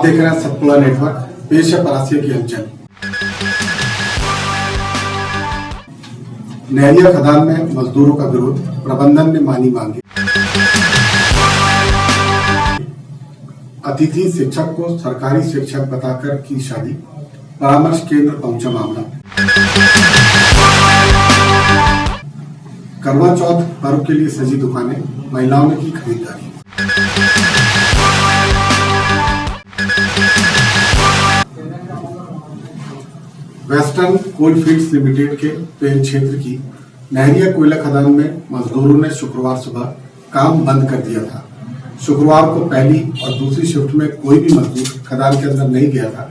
देख रहे हैं सतपुड़ा नेटवर्क। पेश है परासिया की हलचल। नहरिया खदान में मजदूरों का विरोध, प्रबंधन ने मानी मांगे। अतिथि शिक्षक को सरकारी शिक्षक बताकर की शादी, परामर्श केंद्र पहुंचा मामला। करवा चौथ पर्व के लिए सजी दुकानें, महिलाओं ने की खरीदारी। वेस्टर्न कोलफील्ड्स लिमिटेड के पेन क्षेत्र की नहरिया कोयला खदान में मजदूरों ने शुक्रवार सुबह काम बंद कर दिया था। शुक्रवार को पहली और दूसरी शिफ्ट में कोई भी मजदूर खदान के अंदर नहीं गया था।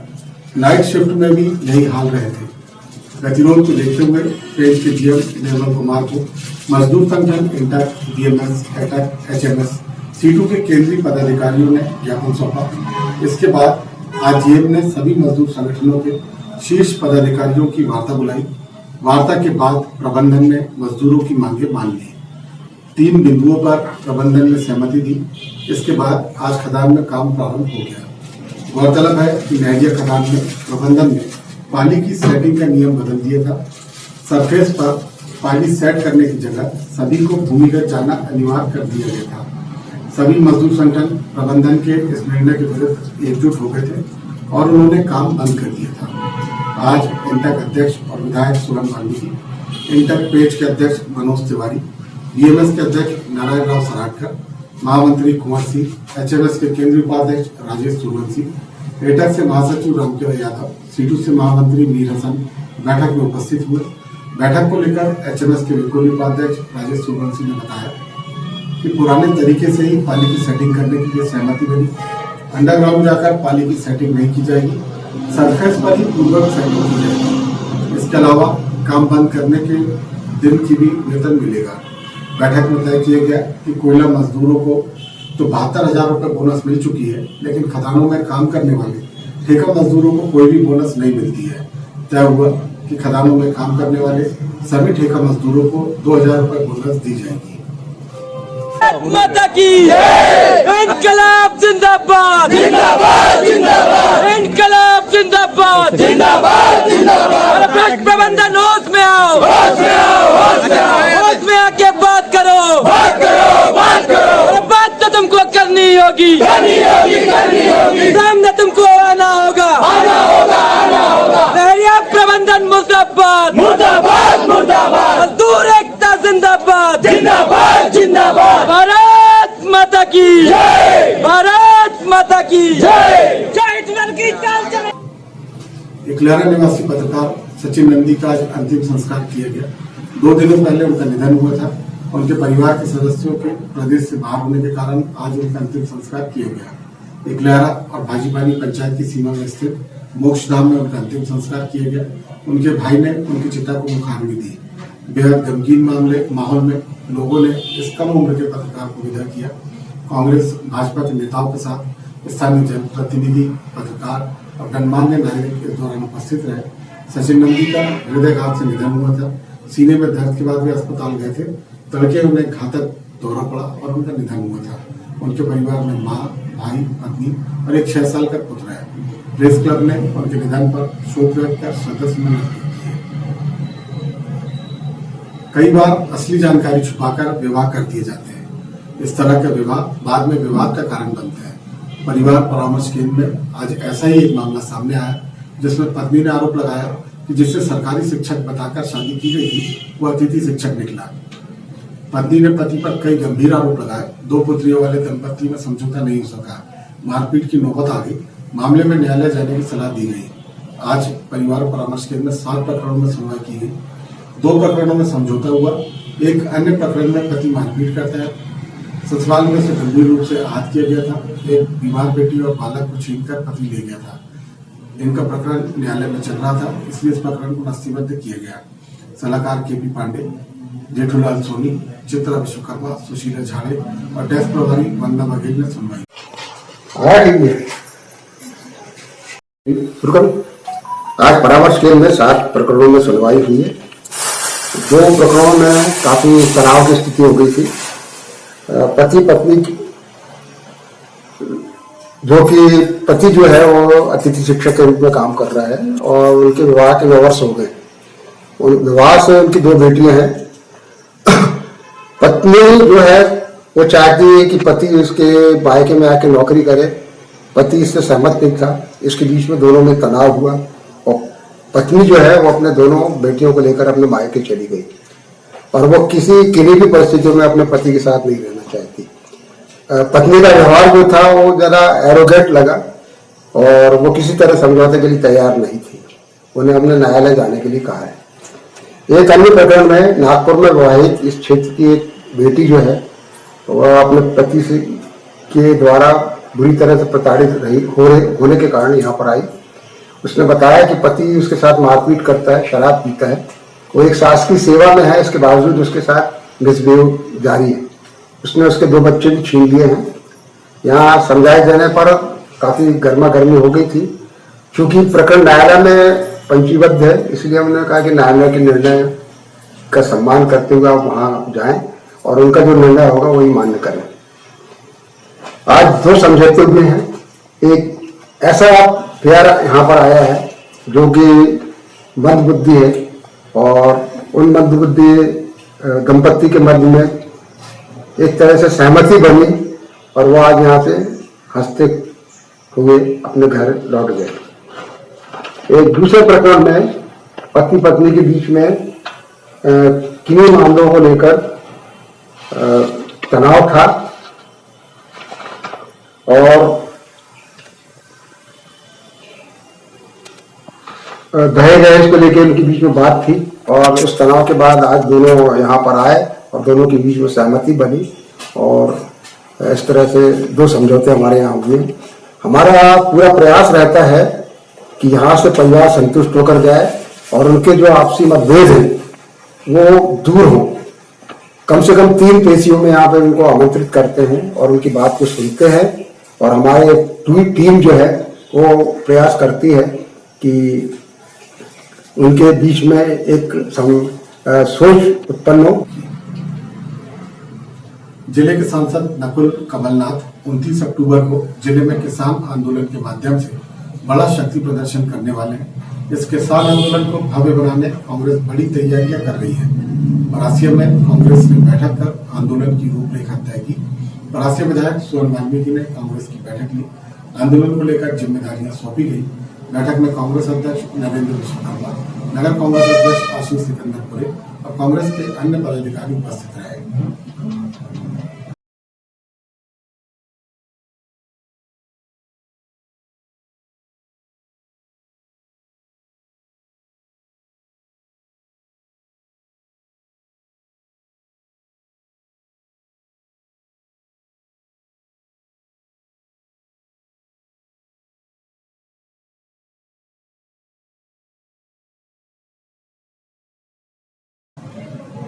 नाइट शिफ्ट में भी यही हाल रहे थे। गतिरोध को देखते हुए पेन के जीएम निर्मल कुमार को मजदूर संगठन इंटक, बीएमएस, एटक, एचएमएस, सीटू के केंद्रीय पदाधिकारियों ने ज्ञापन सौंपा। इसके बाद आज जीएम ने सभी मजदूर संगठनों के शीर्ष पदाधिकारियों की वार्ता बुलाई। वार्ता के बाद प्रबंधन ने मजदूरों की मांगे मान ली। 3 बिंदुओं पर प्रबंधन ने सहमति दी। इसके बाद आज खदान में काम प्रारंभ हो गया। गौरतलब है कि नहरिया खदान में प्रबंधन ने पानी की सेटिंग का नियम बदल दिया था। सरफेस पर पानी सेट करने की जगह सभी को भूमिगत जाना अनिवार्य कर दिया गया था। सभी मजदूर संगठन प्रबंधन के इस निर्णय के विरुद्ध एकजुट हो गए थे और उन्होंने काम बंद कर दिया था। आज इंटक अध्यक्ष और विधायक सुरन वाल्मीकि, इंटक पेज के अध्यक्ष मनोज तिवारी, बीएमएस के अध्यक्ष नारायण राव सराठकर, महामंत्री कुंवर सिंह, एचएमएस के केंद्रीय उपाध्यक्ष राजेश सूर्यवंशी, एटक से महासचिव रामकिरण यादव, सीटू से महामंत्री मीर हसन बैठक में उपस्थित हुए। बैठक को लेकर एचएमएस के विकोली उपाध्यक्ष राजेश सूर्यवंशी ने बताया कि पुराने तरीके से ही पानी की सेटिंग करने के लिए सहमति बनी। अंडरग्राउंड जाकर पानी की सेटिंग नहीं की जाएगी, सरफेस पर ही पूर्वक सेटिंग की जाएगी। इसके अलावा काम बंद करने के दिन की भी वेतन मिलेगा। बैठक में तय किया गया कि कोयला मजदूरों को तो 72,000 रुपये बोनस मिल चुकी है, लेकिन खदानों में काम करने वाले ठेका मजदूरों को कोई भी बोनस नहीं मिलती है। तय हुआ कि खदानों में काम करने वाले सभी ठेका मजदूरों को 2,000 रुपये बोनस दी जाएगी। माता की इनकलाब जिंदाबाद, जिंदाबाद, जिंदाबाद, इनकलाब जिंदाबाद, जिंदाबाद, जिंदाबाद। प्रबंधन होश में आओ, होश में आओ, होश में आओ, होश में आके बात करो, बात करो, बात करो। बात तो तुमको करनी होगी, करनी होगी, करनी होगी। सामने तुमको आना होगा, आना होगा, आना होगा। नहरिया प्रबंधन मुर्दाबाद, मुर्दाबाद, मुर्दाबाद। मजदूर एकता जिंदाबाद, जिंदाबाद, जिंदाबाद। भारत माता की जय, भारत माता की जय, जय हिंद की चाल चले। इकलारा निवासी पत्रकार सचिन नंदी का आज अंतिम संस्कार किया गया। 2 दिनों पहले उनका निधन हुआ था। उनके परिवार के सदस्यों के प्रदेश से बाहर होने के कारण आज उनका अंतिम संस्कार किया गया। इकलारा और भाजीपानी पंचायत की सीमा में स्थित मोक्षधाम में उनका अंतिम संस्कार किया गया। उनके भाई ने उनकी चिता को मुखाग्नि दी। बेहद गमगीन माहौल में लोगों ने इस कम उम्र के पत्रकार को विदा किया। कांग्रेस भाजपा के नेताओं के साथ स्थानीय जनप्रतिनिधि, पत्रकार और गणमान्य नागरिक इस दौरान उपस्थित रहे। सचिन नंदी का हृदयघात से निधन हुआ था। सीने में दर्द के बाद वे अस्पताल गए थे। तड़के उन्हें घातक दौरा पड़ा और उनका निधन हुआ था। उनके परिवार में माँ, भाई, पत्नी और एक 6 साल का पुत्र है। प्रेस क्लब ने उनके निधन पर शोक व्यक्त कर श्रद्धा सुमन अर्पित किए। कई बार असली जानकारी छुपाकर विवाह कर दिए जाते हैं। इस तरह का विवाह बाद में विवाद का कारण बनता है। परिवार परामर्श केंद्र में आज ऐसा ही एक मामला सामने आया, जिसमें पत्नी ने आरोप लगाया कि जिससे सरकारी शिक्षक बताकर शादी की गई थी, वो अतिथि शिक्षक निकला। पत्नी ने पति पर कई गंभीर आरोप लगाए। 2 पुत्रियों वाले दंपत्ति में समझौता नहीं हो सका। मारपीट की नौबत आ गई। मामले में न्यायालय जाने की सलाह दी गई। आज परिवार परामर्श केंद्र में 7 प्रकरणों में सुनवाई की गई। 2 प्रकरणों में समझौता हुआ। एक अन्य प्रकरण में पति मारपीट करता है। ससुराल में से गंभीर रूप से आहत किया गया था। एक बीमार बेटी और बालक को छीनकर पति ले गया था। इनका प्रकरण न्यायालय में चल रहा था, इसलिए इस प्रकरण को नस्तीबद्ध किया गया। सलाहकार केपी पांडे, जेठूलाल सोनी, चित्रा विश्वकर्मा, सुशीला झाड़े और डेस्क प्रभारी वंदना बघेल ने सुनवाई। आज परामर्श केंद्र में 7 प्रकरणों में सुनवाई हुई है। 2 प्रकरणों में काफी तनाव की स्थिति हो गई थी। पति पत्नी जो कि पति जो है वो अतिथि शिक्षक के रूप में काम कर रहा है और उनके विवाह के 9 वर्ष हो गए। विवाह से उनकी 2 बेटियां हैं। पत्नी जो है वो चाहती है कि पति उसके मायके में आके नौकरी करे। पति इससे सहमत नहीं था। इसके बीच में दोनों में तनाव हुआ और पत्नी जो है वो अपने दोनों बेटियों को लेकर अपने मायके चली गई और वो किन्हीं भी परिस्थितियों में अपने पति के साथ नहीं रहना चाहती। पत्नी का व्यवहार जो था वो ज्यादा एरोगेंट लगा और वो किसी तरह समझौते के लिए तैयार नहीं थी। उन्हें हमने न्यायालय जाने के लिए कहा है। एक अन्य प्रकरण में नागपुर में विवाहित इस क्षेत्र की एक बेटी जो है वह अपने पति से के द्वारा बुरी तरह से प्रताड़ित होने के कारण यहाँ पर आई। उसने बताया कि पति उसके साथ मारपीट करता है, शराब पीता है, वो एक शासकीय सेवा में है, इसके बावजूद उसके साथ मिसबिहेव जारी है। उसने उसके 2 बच्चे भी छीन लिए हैं। यहाँ समझाए जाने पर काफी गर्मा गर्मी हो गई थी। चूंकि प्रकरण न्यायालय में पंजीबद्ध है इसलिए हमने कहा कि न्यायालय के निर्णय का सम्मान करते हुए आप वहां जाएं और उनका जो निर्णय होगा वही मान्य करें। आज 2 समझौते हुए हैं। एक ऐसा प्यार यहाँ पर आया है जो कि मंदबुद्धि है और उन मंदबुद्धि दंपत्ति के मध्य में एक तरह से सहमति बनी और वो आज यहाँ से हंसते हुए अपने घर लौट गए। एक दूसरे प्रकरण में पति पत्नी के बीच में किन्हीं मामलों को लेकर तनाव था और दहेज को लेकर उनके बीच में बात थी और उस तनाव के बाद आज दोनों यहाँ पर आए और दोनों के बीच में सहमति बनी और इस तरह से 2 समझौते हमारे यहाँ हुए। हमारा पूरा प्रयास रहता है कि यहाँ से परिवार संतुष्ट होकर जाए और उनके जो आपसी मतभेद हैं वो दूर हो। कम से कम 3 पेशियों में यहाँ पे उनको आमंत्रित करते हैं और उनकी बात को सुनते हैं और हमारे पूरी टीम जो है वो प्रयास करती है कि उनके बीच में एक सोच उत्पन्न हो। जिले के सांसद नकुल कमलनाथ 29 अक्टूबर को जिले में किसान आंदोलन के माध्यम से बड़ा शक्ति प्रदर्शन करने वाले हैं। इस किसान आंदोलन को भव्य बनाने कांग्रेस बड़ी तैयारियां कर रही है। परासिया में कांग्रेस ने बैठक कर आंदोलन की रूपरेखा तय की। परासिया विधायक सोहन वाल्मीकि ने कांग्रेस की बैठक ली। आंदोलन को लेकर जिम्मेदारियां सौंपी गई। बैठक में कांग्रेस अध्यक्ष नरेंद्र विश्वकर्मा, नगर कांग्रेस अध्यक्ष आशीष सिकंदरपुरे और कांग्रेस के अन्य पदाधिकारी उपस्थित रहे।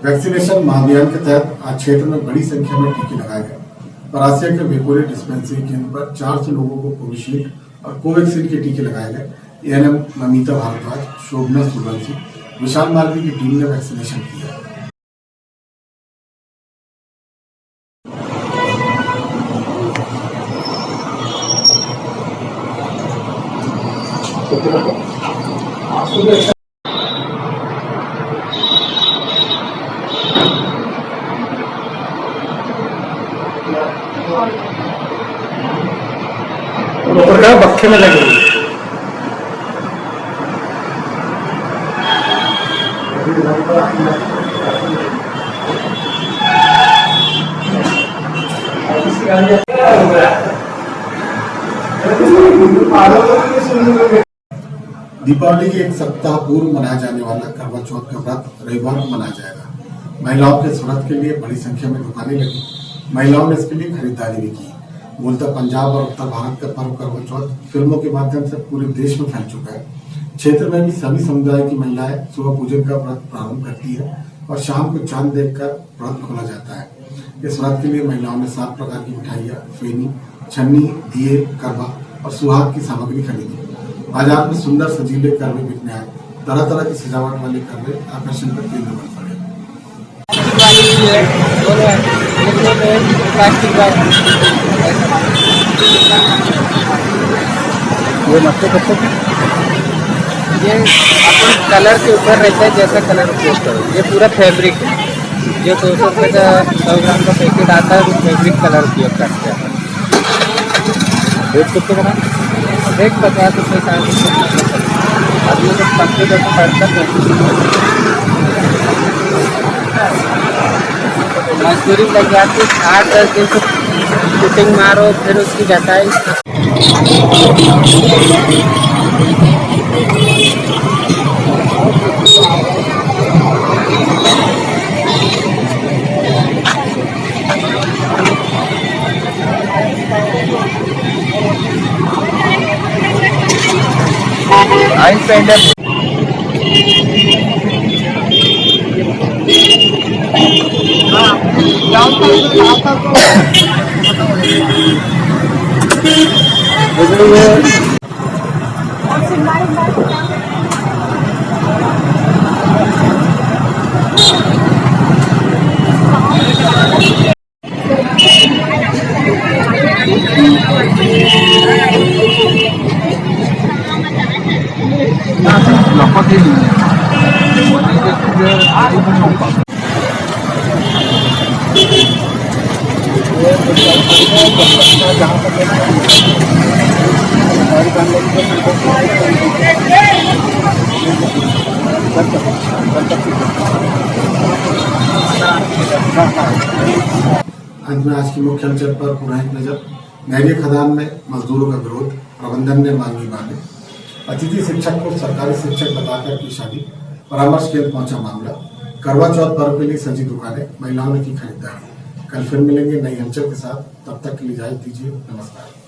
वैक्सीनेशन महाअभियान के तहत आज क्षेत्र में बड़ी संख्या में टीके लगाए गए। परासिया के वेकोरे डिस्पेंसरी केंद्र पर 400 लोगों को कोविशील्ड और कोवैक्सीन के टीके लगाए गए। एएनएम ममिता भारद्वाज, शोभना सूर्यवंशी, विशाल मालवी की टीम ने वैक्सीनेशन किया। बक्खे में लगे दीपावली के 1 सप्ताह पूर्व मनाया जाने वाला करवा चौथ का व्रत रविवार को मनाया जाएगा। महिलाओं के स्वागत के लिए बड़ी संख्या में दुकानें लगी। महिलाओं ने इसके लिए खरीदारी भी की। मूलतः पंजाब और उत्तर भारत का पर्व करवा चौथ फिल्मों के माध्यम से पूरे देश में फैल चुका है। क्षेत्र में भी सभी समुदाय की महिलाएं सुबह पूजन का व्रत प्रारंभ करती है और शाम को चांद देखकर व्रत खोला जाता है। इस व्रत के लिए महिलाओं ने 7 प्रकार की मिठाइयां, फेनी, छन्नी, दिए, करवा और सुहाग की सामग्री खरीदी। बाजार में सुंदर सजीले करवे बिकने आए। तरह तरह की सजावट वाले करवे आकर्षण का केंद्र बन पड़े। प्लास्टिक ये मक्के कब तक ये अपन कलर के ऊपर रहता है, जैसा कलर उपयोग करो। ये पूरा फैब्रिक है, जो 200 रुपये का 100 ग्राम का पैकेट आता है, वो फैब्रिक कलर उपयोग करते हैं। रेट कितने का? रेट 50 रुपये 60 रुपये। अब ये सब पक्के जैसे पड़ता है, मजदूरी लग जाती है। 8-10 दिन से फिटिंग मारो, फिर उसकी जताई। आइन पेंडर अंत में आज की मुख्य हलचल पर पुनः एक नजर। नहरिया खदान में मजदूरों का विरोध, प्रबंधन ने मांगी मांगे। अतिथि शिक्षक को सरकारी शिक्षक बताकर की शादी, परामर्श केंद्र पहुंचा मामला। करवा चौथ पर्व के लिए सजी दुकानें, महिलाओं ने की खरीदारी। कल फिर मिलेंगे नई हलचल के साथ, तब तक के लिए इजाजत दीजिए। नमस्कार।